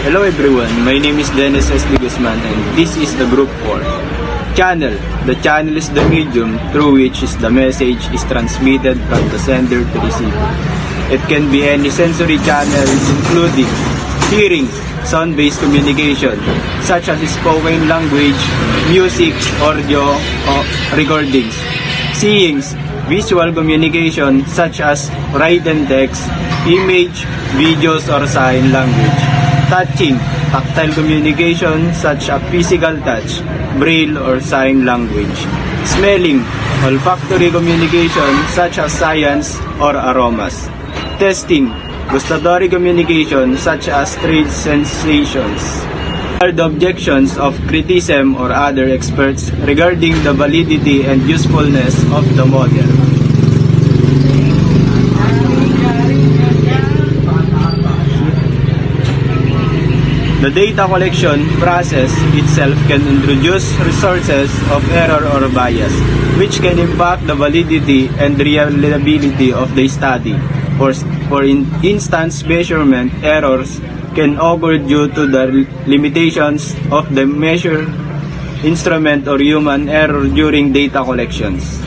Hello everyone, my name is Dennis S. De Guzman and this is the Group 4. Channel. The channel is the medium through which the message is transmitted from the sender to receiver. It can be any sensory channel including hearing, sound-based communication such as spoken language, music, audio, or recordings. Seeing, visual communication such as written text, image, videos, or sign language. Touching, tactile communication such as physical touch, braille, or sign language. Smelling, olfactory communication such as science or aromas. Testing, gustatory communication such as taste sensations. Are the objections of criticism or other experts regarding the validity and usefulness of the model. The data collection process itself can introduce resources of error or bias, which can impact the validity and reliability of the study. For instance, measurement errors can occur due to the limitations of the measure instrument or human error during data collections.